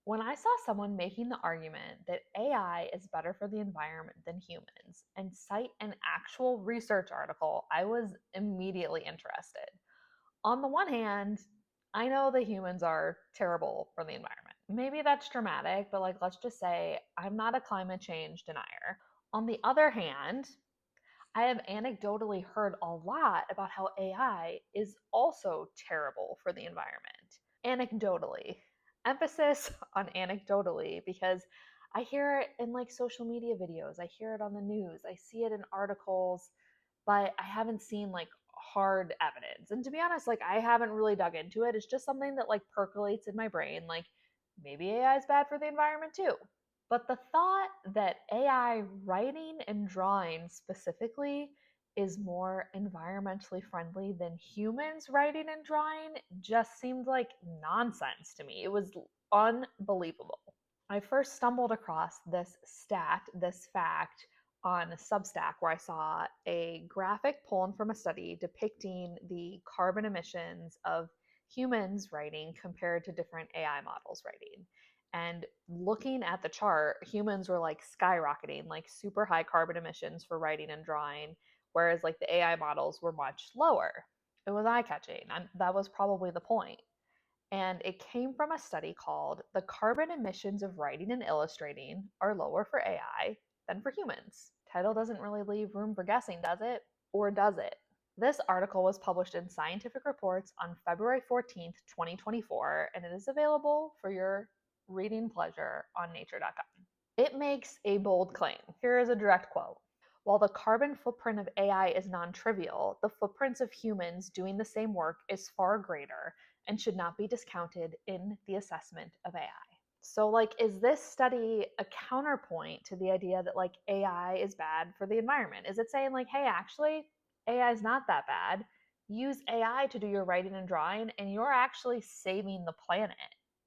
When I saw someone making the argument that AI is better for the environment than humans and cite an actual research article, I was immediately interested. On the one hand, I know the humans are terrible for the environment. Maybe that's dramatic, but like let's just say I'm not a climate change denier. On the other hand, I have anecdotally heard a lot about how AI is also terrible for the environment. Anecdotally. Emphasis on anecdotally because I hear it in like social media videos, I hear it on the news, I see it in articles, but I haven't seen like hard evidence. And to be honest, like I haven't really dug into it. It's just something that like percolates in my brain like maybe AI is bad for the environment too. But the thought that AI writing and drawing specifically is more environmentally friendly than humans writing and drawing just seemed like nonsense to me. It was unbelievable. I first stumbled across this fact on Substack, where I saw a graphic pulled from a study depicting the carbon emissions of humans writing compared to different AI models writing. And looking at the chart, humans were like skyrocketing, like super high carbon emissions for writing and drawing, whereas like the AI models were much lower. It was eye catching. That was probably the point. And it came from a study called The Carbon Emissions of Writing and Illustrating Are Lower for AI Than for Humans. Title doesn't really leave room for guessing, does it? Or does it? This article was published in Scientific Reports on February 14th, 2024, and it is available for your reading pleasure on nature.com. It makes a bold claim. Here is a direct quote. While the carbon footprint of AI is non-trivial, the footprints of humans doing the same work is far greater and should not be discounted in the assessment of AI. So like, is this study a counterpoint to the idea that like AI is bad for the environment? Is it saying like, hey, actually AI is not that bad. Use AI to do your writing and drawing and you're actually saving the planet.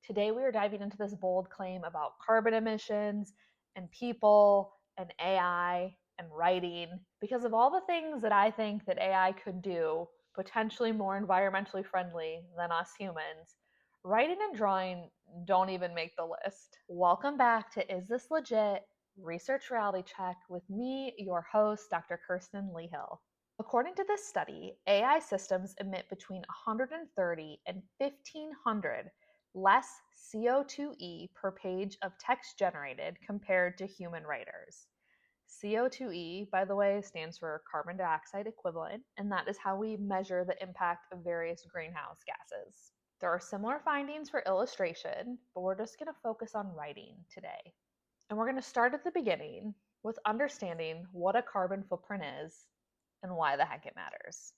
Today we are diving into this bold claim about carbon emissions and people and AI and writing because of all the things that I think that AI could do potentially more environmentally friendly than us humans. Writing and drawing don't even make the list. Welcome back to Is This Legit? Research Reality Check with me, your host, Dr. Kirsten Leahill. According to this study, AI systems emit between 130 and 1,500 less CO2e per page of text generated compared to human writers. CO2e, by the way, stands for carbon dioxide equivalent, and that is how we measure the impact of various greenhouse gases. There are similar findings for illustration, but we're just going to focus on writing today. And we're going to start at the beginning with understanding what a carbon footprint is and why the heck it matters.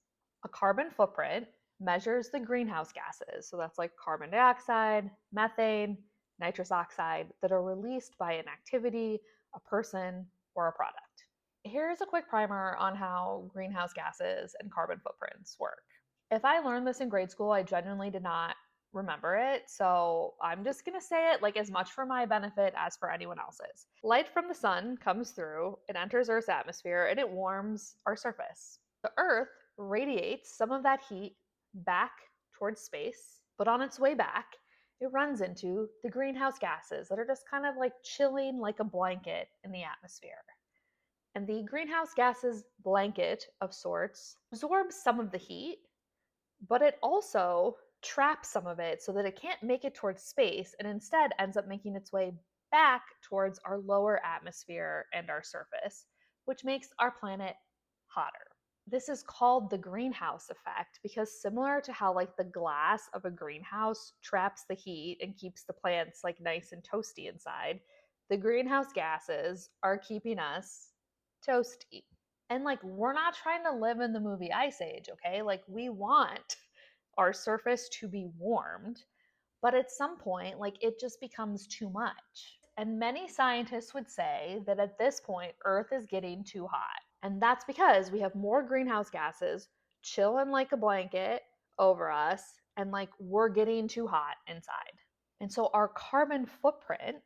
A carbon footprint measures the greenhouse gases, so that's like carbon dioxide, methane, nitrous oxide, that are released by an activity, a person, or a product. Here's a quick primer on how greenhouse gases and carbon footprints work. If I learned this in grade school, I genuinely did not remember it, so I'm just going to say it like as much for my benefit as for anyone else's. Light from the sun comes through, it enters Earth's atmosphere, and it warms our surface. The Earth radiates some of that heat back towards space, but on its way back, it runs into the greenhouse gases that are just kind of like chilling like a blanket in the atmosphere. And the greenhouse gases blanket of sorts absorbs some of the heat, but it also traps some of it so that it can't make it towards space and instead ends up making its way back towards our lower atmosphere and our surface, which makes our planet hotter. This is called the greenhouse effect because similar to how like the glass of a greenhouse traps the heat and keeps the plants like nice and toasty inside, the greenhouse gases are keeping us toasty. And like, we're not trying to live in the movie Ice Age, okay? Like, we want our surface to be warmed, but at some point, like, it just becomes too much. And many scientists would say that at this point, Earth is getting too hot. And that's because we have more greenhouse gases chilling like a blanket over us, and like, we're getting too hot inside. And so our carbon footprint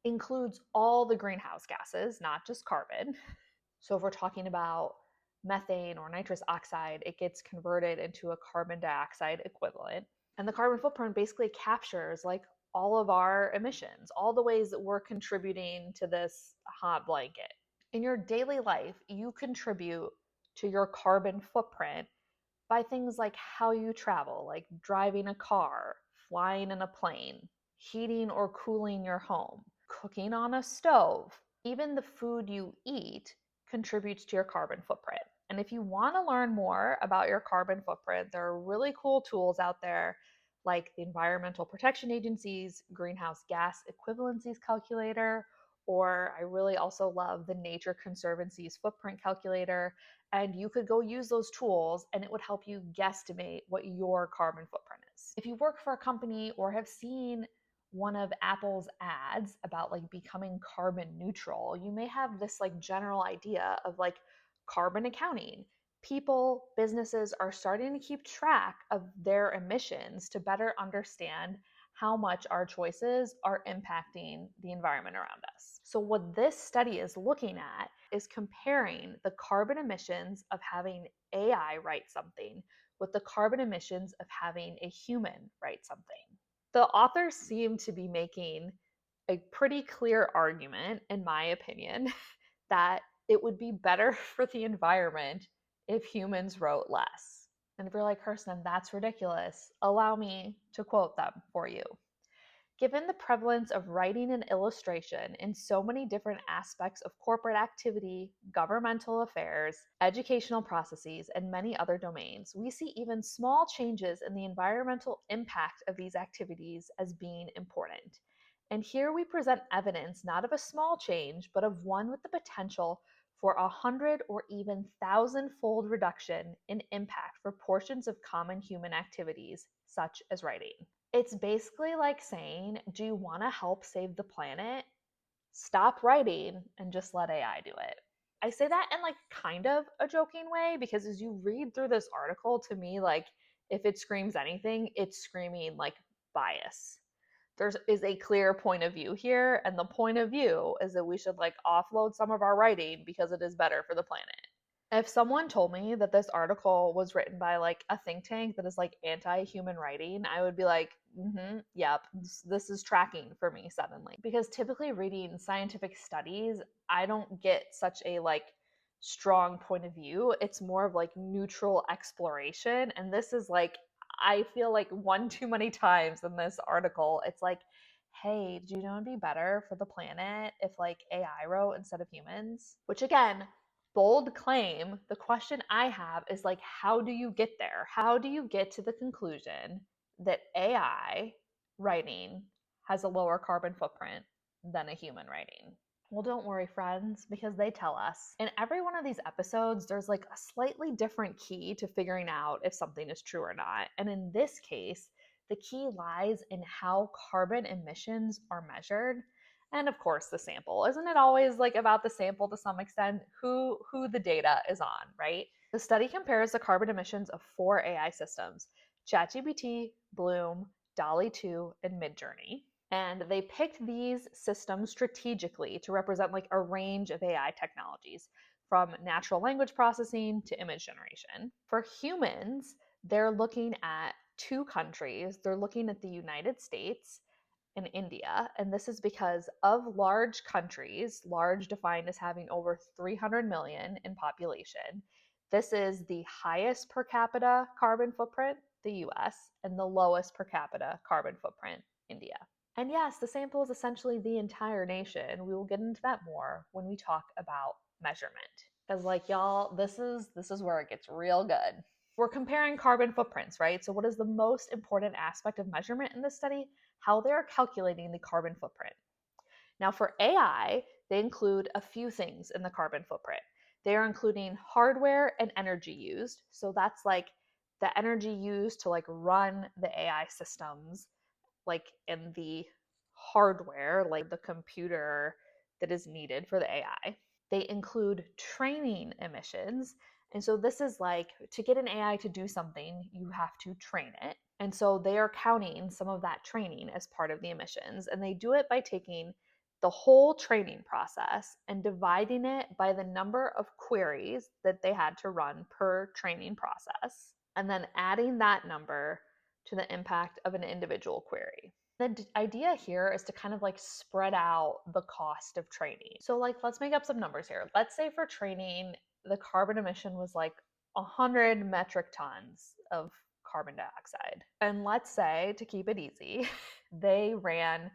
includes all the greenhouse gases, not just carbon. So if we're talking about methane or nitrous oxide, it gets converted into a carbon dioxide equivalent. And the carbon footprint basically captures like all of our emissions, all the ways that we're contributing to this hot blanket. In your daily life, you contribute to your carbon footprint by things like how you travel, like driving a car, flying in a plane, heating or cooling your home, cooking on a stove. Even the food you eat contributes to your carbon footprint. And if you want to learn more about your carbon footprint, there are really cool tools out there like the Environmental Protection Agency's Greenhouse Gas Equivalencies Calculator, or I really also love the Nature Conservancy's Footprint Calculator. And you could go use those tools and it would help you guesstimate what your carbon footprint is. If you work for a company or have seen one of Apple's ads about like becoming carbon neutral, you may have this like general idea of like carbon accounting. People, businesses are starting to keep track of their emissions to better understand how much our choices are impacting the environment around us. So, what this study is looking at is comparing the carbon emissions of having AI write something with the carbon emissions of having a human write something. The authors seem to be making a pretty clear argument, in my opinion, that it would be better for the environment if humans wrote less. And if you're like, Kirsten, that's ridiculous, allow me to quote them for you. Given the prevalence of writing and illustration in so many different aspects of corporate activity, governmental affairs, educational processes, and many other domains, we see even small changes in the environmental impact of these activities as being important. And here we present evidence not of a small change, but of one with the potential for 100 or even 1,000-fold reduction in impact for portions of common human activities, such as writing. It's basically like saying, do you want to help save the planet? Stop writing and just let AI do it. I say that in like kind of a joking way because as you read through this article, to me, like if it screams anything, it's screaming like bias. There is a clear point of view here, and the point of view is that we should like offload some of our writing because it is better for the planet. If someone told me that this article was written by like a think tank that is like anti-human writing, I would be like, yep, this is tracking for me suddenly. Because typically reading scientific studies, I don't get such a like strong point of view. It's more of like neutral exploration. And this is like, I feel like one too many times in this article, it's like, hey, do you know it'd be better for the planet if like AI wrote instead of humans? Which again, bold claim. The question I have is like, how do you get there? How do you get to the conclusion that AI writing has a lower carbon footprint than a human writing? Well, don't worry, friends, because they tell us. In every one of these episodes, there's like a slightly different key to figuring out if something is true or not. And in this case, the key lies in how carbon emissions are measured. And of course, the sample. Isn't it always like about the sample to some extent? Who the data is on, right? The study compares the carbon emissions of 4 AI systems: ChatGPT, Bloom, DALL-E 2, and Midjourney. And they picked these systems strategically to represent like a range of AI technologies, from natural language processing to image generation. For humans, they're looking at 2 countries. They're looking at the United States and India. And this is because of large countries, large defined as having over 300 million in population. This is the highest per capita carbon footprint, the US, and the lowest per capita carbon footprint, India. And yes, the sample is essentially the entire nation. We will get into that more when we talk about measurement. Because like y'all, this is where it gets real good. We're comparing carbon footprints, right? So what is the most important aspect of measurement in this study? How they're calculating the carbon footprint. Now for AI, they include a few things in the carbon footprint. They are including hardware and energy used. So that's like the energy used to like run the AI systems, like in the hardware, like the computer that is needed for the AI. They include training emissions. And so this is like to get an AI to do something, you have to train it. And so they are counting some of that training as part of the emissions. And they do it by taking the whole training process and dividing it by the number of queries that they had to run per training process, and then adding that number to the impact of an individual query. The idea here is to kind of like spread out the cost of training. So like, let's make up some numbers here. Let's say for training, the carbon emission was like 100 metric tons of carbon dioxide. And let's say, to keep it easy, they ran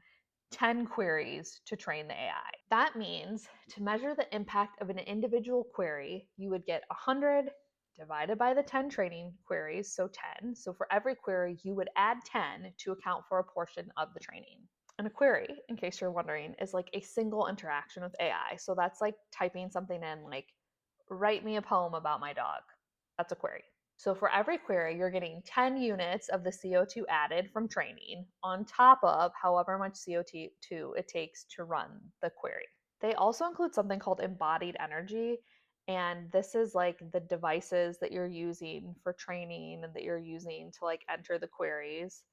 10 queries to train the AI. That means to measure the impact of an individual query, you would get 100 divided by the 10 training queries, so 10. So for every query, you would add 10 to account for a portion of the training. And a query, in case you're wondering, is like a single interaction with AI. So that's like typing something in like, write me a poem about my dog. That's a query. So for every query, you're getting 10 units of the CO2 added from training on top of however much CO2 it takes to run the query. They also include something called embodied energy. And this is like the devices that you're using for training and that you're using to like enter the queries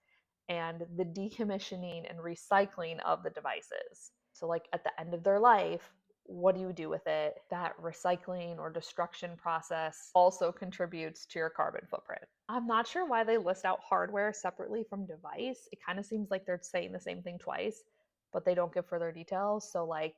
and the decommissioning and recycling of the devices. So like at the end of their life, what do you do with it? That recycling or destruction process also contributes to your carbon footprint. I'm not sure why they list out hardware separately from device. It kind of seems like they're saying the same thing twice, but they don't give further details. So like,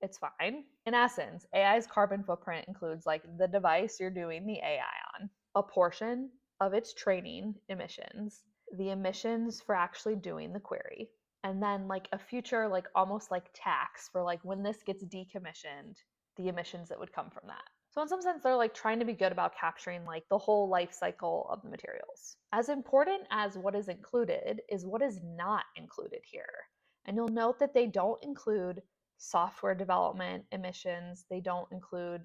it's fine. In essence, AI's carbon footprint includes like the device you're doing the AI on, a portion of its training emissions, the emissions for actually doing the query, and then like a future like almost like tax for like when this gets decommissioned, the emissions that would come from that. So in some sense they're like trying to be good about capturing like the whole life cycle of the materials. As important as what is included is what is not included here. And you'll note that they don't include software development emissions, they don't include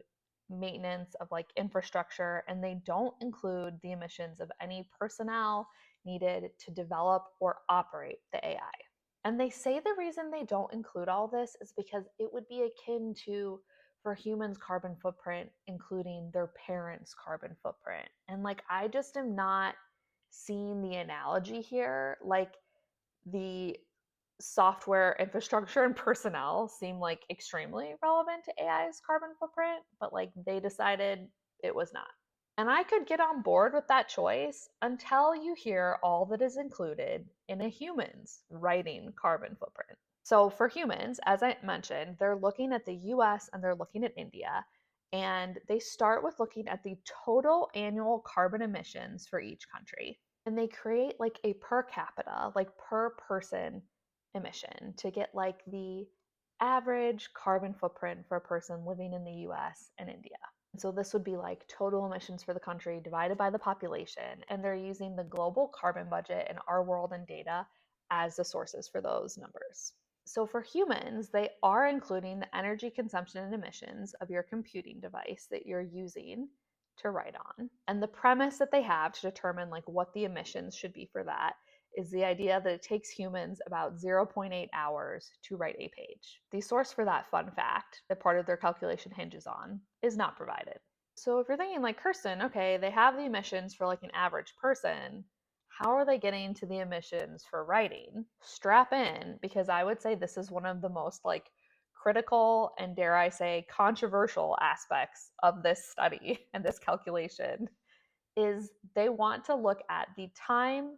maintenance of like infrastructure, and they don't include the emissions of any personnel needed to develop or operate the AI. And they say the reason they don't include all this is because it would be akin to, for humans' carbon footprint, including their parents' carbon footprint. And like, I just am not seeing the analogy here. Like, the software infrastructure and personnel seem like extremely relevant to AI's carbon footprint, but like they decided it was not. And I could get on board with that choice until you hear all that is included in a human's writing carbon footprint. So for humans, as I mentioned, they're looking at the US and they're looking at India, and they start with looking at the total annual carbon emissions for each country. And they create like a per capita, like per person emission to get like the average carbon footprint for a person living in the US and India. So this would be like total emissions for the country divided by the population, and they're using the global carbon budget and our world and data as the sources for those numbers. So for humans, they are including the energy consumption and emissions of your computing device that you're using to write on. And the premise that they have to determine like what the emissions should be for that is the idea that it takes humans about 0.8 hours to write a page. The source for that fun fact that part of their calculation hinges on is not provided. So if you're thinking like, Kirsten, okay, they have the emissions for like an average person, how are they getting to the emissions for writing? Strap in, because I would say this is one of the most like critical and, dare I say, controversial aspects of this study and this calculation is they want to look at the time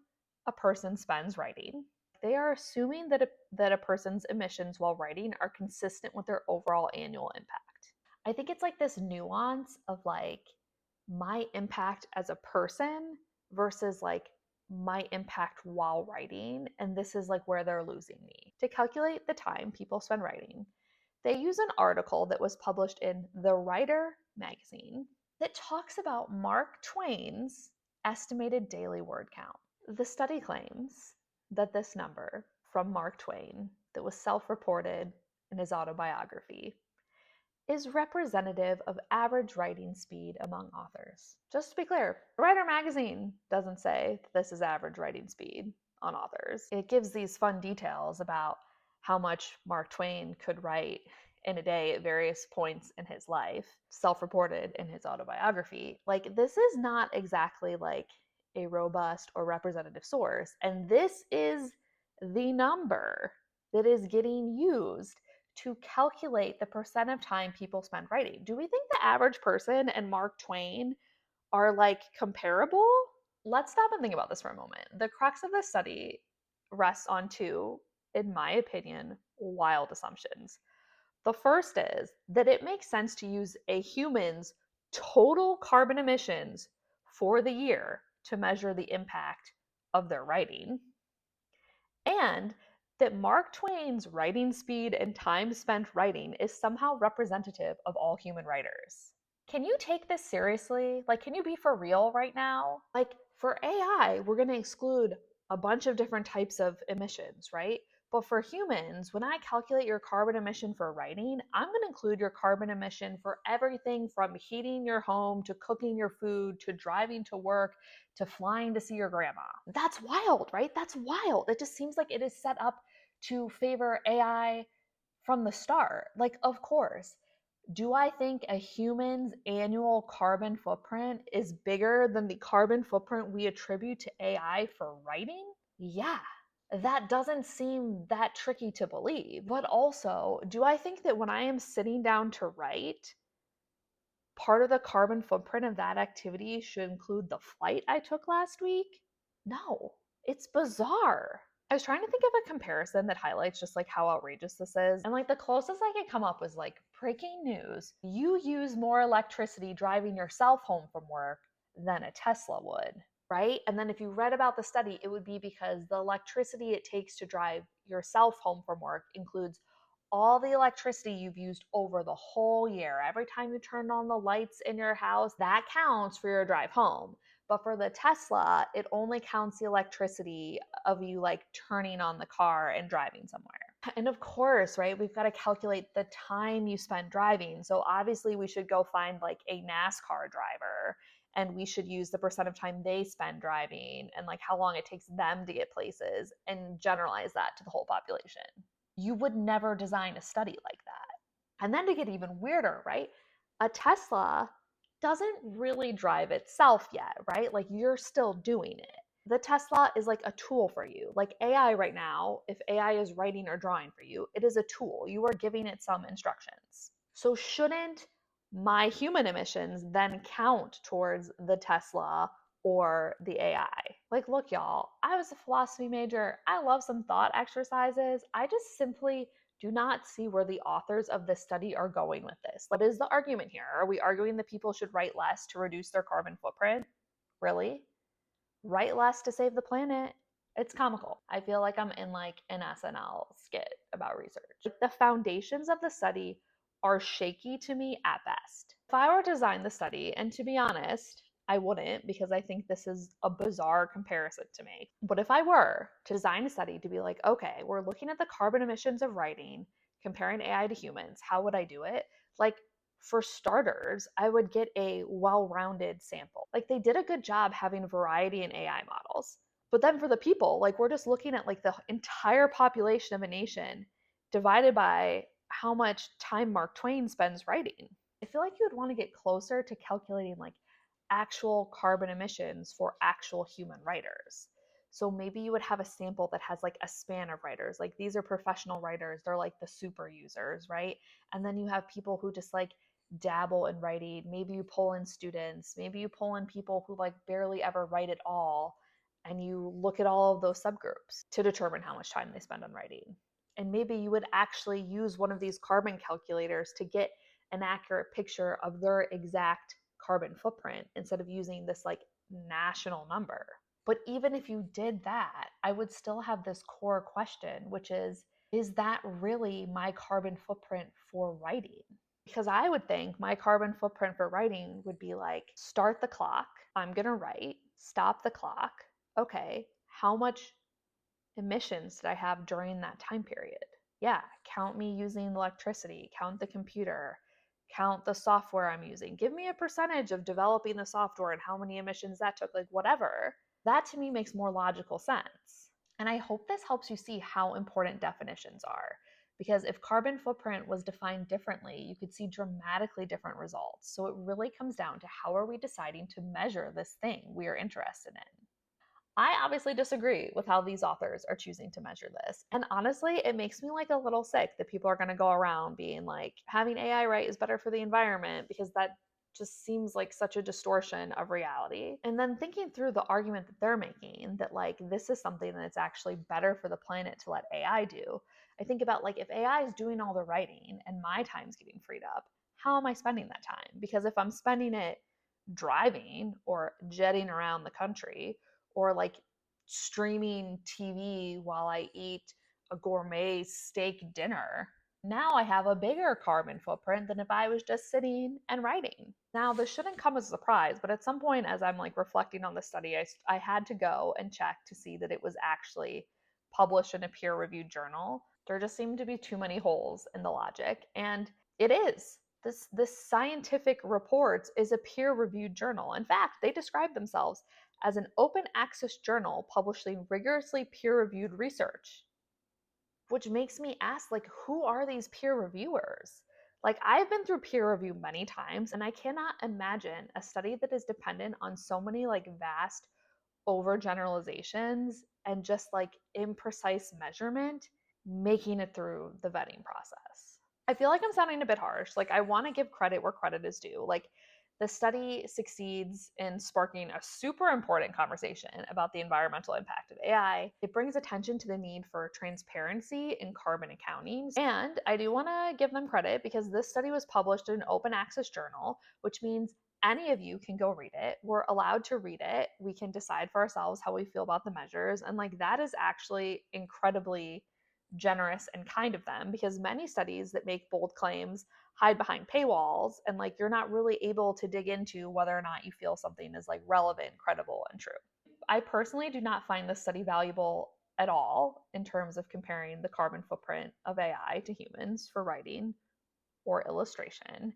a person spends writing. They are assuming that a person's emissions while writing are consistent with their overall annual impact. I think it's like this nuance of like my impact as a person versus like my impact while writing. And this is like where they're losing me. To calculate the time people spend writing, they use an article that was published in The Writer magazine that talks about Mark Twain's estimated daily word count. The study claims that this number from Mark Twain, that was self-reported in his autobiography, is representative of average writing speed among authors. Just to be clear, The Writer magazine doesn't say that this is average writing speed on authors. It gives these fun details about how much Mark Twain could write in a day at various points in his life, self-reported in his autobiography. Like, this is not exactly like a robust or representative source, and this is the number that is getting used to calculate the percent of time people spend writing. Do we think the average person and Mark Twain are like comparable? Let's stop and think about this for a moment. The crux of this study rests on two, in my opinion, wild assumptions. The first is that it makes sense to use a human's total carbon emissions for the year to measure the impact of their writing, and that Mark Twain's writing speed and time spent writing is somehow representative of all human writers. Can you take this seriously? Like, can you be for real right now? Like, for AI, we're going to exclude a bunch of different types of emissions, right? But for humans, when I calculate your carbon emission for writing, I'm going to include your carbon emission for everything from heating your home to cooking your food to driving to work to flying to see your grandma. That's wild, right? That's wild. It just seems like it is set up to favor AI from the start. Like, of course. Do I think a human's annual carbon footprint is bigger than the carbon footprint we attribute to AI for writing? Yeah, that doesn't seem that tricky to believe. But also, do I think that when I am sitting down to write, part of the carbon footprint of that activity should include the flight I took last week? No, it's bizarre. I was trying to think of a comparison that highlights just like how outrageous this is. And like the closest I could come up was like breaking news. You use more electricity driving yourself home from work than a Tesla would, right? And then if you read about the study, it would be because the electricity it takes to drive yourself home from work includes all the electricity you've used over the whole year. Every time you turn on the lights in your house, that counts for your drive home. But for the Tesla, it only counts the electricity of you like turning on the car and driving somewhere. And of course, right, we've got to calculate the time you spend driving. So obviously, we should go find like a NASCAR driver and we should use the percent of time they spend driving and like how long it takes them to get places and generalize that to the whole population. You would never design a study like that. And then to get even weirder, right? A Tesla doesn't really drive itself yet, right? Like you're still doing it. The Tesla is like a tool for you. Like AI right now, if AI is writing or drawing for you, it is a tool. You are giving it some instructions. So shouldn't my human emissions then count towards the Tesla or the AI? Like, look, y'all, I was a philosophy major. I love some thought exercises. I just simply do not see where the authors of this study are going with this. What is the argument here? Are we arguing that people should write less to reduce their carbon footprint? Really? Write less to save the planet? It's comical. I feel like I'm in like an SNL skit about research. The foundations of the study are shaky to me at best. If I were to design the study, and to be honest, I wouldn't because I think this is a bizarre comparison to make. But if I were to design a study to be like, okay, we're looking at the carbon emissions of writing, comparing AI to humans, how would I do it? Like, for starters, I would get a well-rounded sample. Like they did a good job having variety in AI models. But then for the people, like we're just looking at like the entire population of a nation divided by how much time Mark Twain spends writing. I feel like you would want to get closer to calculating like actual carbon emissions for actual human writers. So maybe you would have a sample that has like a span of writers. Like these are professional writers, they're like the super users, right? And then you have people who just like dabble in writing. Maybe you pull in students, maybe you pull in people who like barely ever write at all. And you look at all of those subgroups to determine how much time they spend on writing. And maybe you would actually use one of these carbon calculators to get an accurate picture of their exact carbon footprint instead of using this like national number. But even if you did that, I would still have this core question, which is that really my carbon footprint for writing? Because I would think my carbon footprint for writing would be like start the clock, I'm going to write, stop the clock. Okay, how much emissions did I have during that time period? Yeah, count me using electricity, count the computer, count the software I'm using. Give me a percentage of developing the software and how many emissions that took, like whatever. That to me makes more logical sense. And I hope this helps you see how important definitions are. Because if carbon footprint was defined differently, you could see dramatically different results. So it really comes down to how are we deciding to measure this thing we are interested in. I obviously disagree with how these authors are choosing to measure this. And honestly, it makes me like a little sick that people are going to go around being like, having AI right is better for the environment because that just seems like such a distortion of reality. And then thinking through the argument that they're making that like this is something that's actually better for the planet to let AI do. I think about like if AI is doing all the writing and my time's getting freed up, how am I spending that time? Because if I'm spending it driving or jetting around the country or like streaming TV while I eat a gourmet steak dinner, now I have a bigger carbon footprint than if I was just sitting and writing. Now, this shouldn't come as a surprise, but at some point, as I'm like reflecting on the study, I had to go and check to see that it was actually published in a peer reviewed journal. There just seemed to be too many holes in the logic, and it is. This scientific reports is a peer reviewed journal. In fact, they describe themselves as an open access journal publishing rigorously peer reviewed research, which makes me ask like who are these peer reviewers? Like I've been through peer review many times and I cannot imagine a study that is dependent on so many like vast overgeneralizations and just like imprecise measurement making it through the vetting process. I feel like I'm sounding a bit harsh. Like I want to give credit where credit is due. Like the study succeeds in sparking a super important conversation about the environmental impact of AI. It brings attention to the need for transparency in carbon accounting. And I do want to give them credit because this study was published in an open access journal, which means any of you can go read it. We're allowed to read it. We can decide for ourselves how we feel about the measures. And like that is actually incredibly generous and kind of them because many studies that make bold claims hide behind paywalls and like you're not really able to dig into whether or not you feel something is like relevant, credible, and true. I personally do not find this study valuable at all in terms of comparing the carbon footprint of AI to humans for writing or illustration.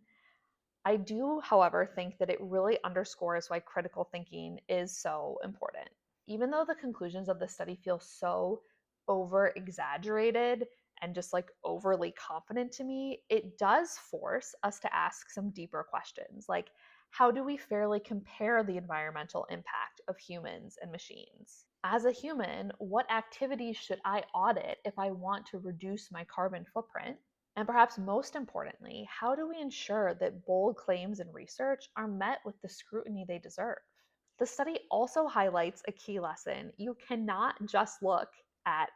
I do, however, think that it really underscores why critical thinking is so important. Even though the conclusions of the study feel so over exaggerated and just like overly confident to me, it does force us to ask some deeper questions like, how do we fairly compare the environmental impact of humans and machines? As a human, what activities should I audit if I want to reduce my carbon footprint? And perhaps most importantly, how do we ensure that bold claims in research are met with the scrutiny they deserve? The study also highlights a key lesson. You cannot just look at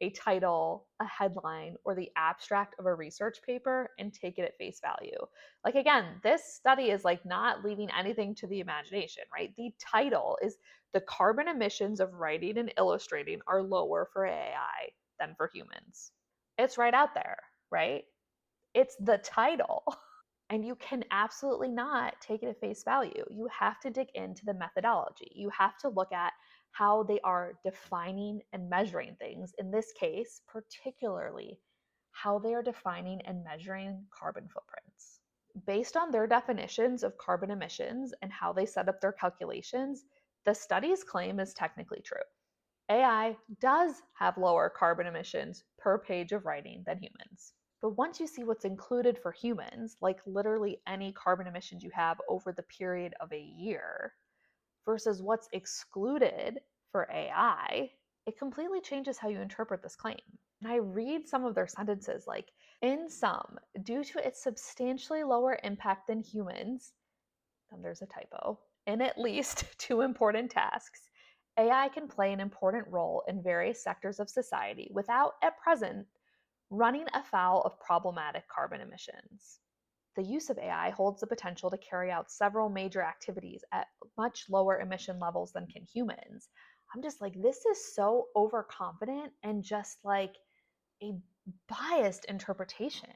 a title, a headline, or the abstract of a research paper and take it at face value. Like, again, this study is like not leaving anything to the imagination, right? The title is the carbon emissions of writing and illustrating are lower for AI than for humans. It's right out there, right? It's the title. And you can absolutely not take it at face value. You have to dig into the methodology. You have to look at how they are defining and measuring things. In this case, particularly how they are defining and measuring carbon footprints. Based on their definitions of carbon emissions and how they set up their calculations, the study's claim is technically true. AI does have lower carbon emissions per page of writing than humans. But once you see what's included for humans, like literally any carbon emissions you have over the period of a year, versus what's excluded for AI, it completely changes how you interpret this claim. And I read some of their sentences like, in sum, due to its substantially lower impact than humans, then there's a typo, in at least two important tasks, AI can play an important role in various sectors of society without, at present, running afoul of problematic carbon emissions. The use of AI holds the potential to carry out several major activities at much lower emission levels than can humans. I'm just like, this is so overconfident and just like a biased interpretation.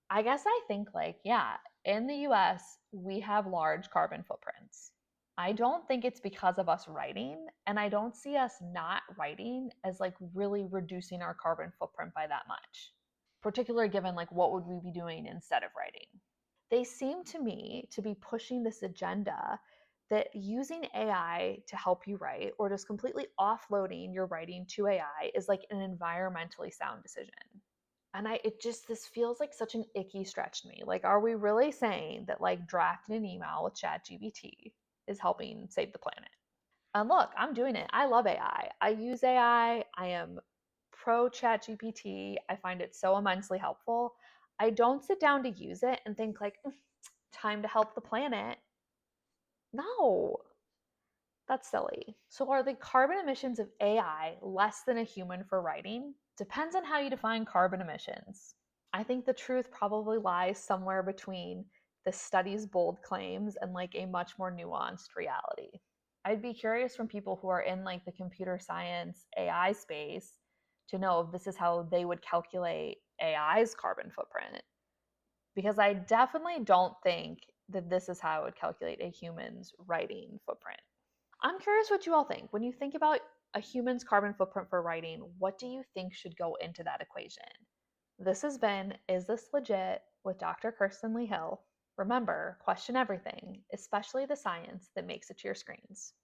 I guess I think, like, yeah, in the US, we have large carbon footprints. I don't think it's because of us writing, and I don't see us not writing as like really reducing our carbon footprint by that much, particularly given like what would we be doing instead of writing. They seem to me to be pushing this agenda that using AI to help you write or just completely offloading your writing to AI is like an environmentally sound decision. And this feels like such an icky stretch to me. Like, are we really saying that like drafting an email with ChatGPT is helping save the planet? And look, I'm doing it. I love AI. I use AI. I am pro ChatGPT. I find it so immensely helpful. I don't sit down to use it and think like, time to help the planet. No, that's silly. So, are the carbon emissions of AI less than a human for writing? Depends on how you define carbon emissions. I think the truth probably lies somewhere between the study's bold claims and like a much more nuanced reality. I'd be curious from people who are in like the computer science AI space to know if this is how they would calculate AI's carbon footprint, because I definitely don't think that this is how I would calculate a human's writing footprint. I'm curious what you all think. When you think about a human's carbon footprint for writing, what do you think should go into that equation? This has been Is This Legit with Dr. Kirsten Lee Hill. Remember, question everything, especially the science that makes it to your screens.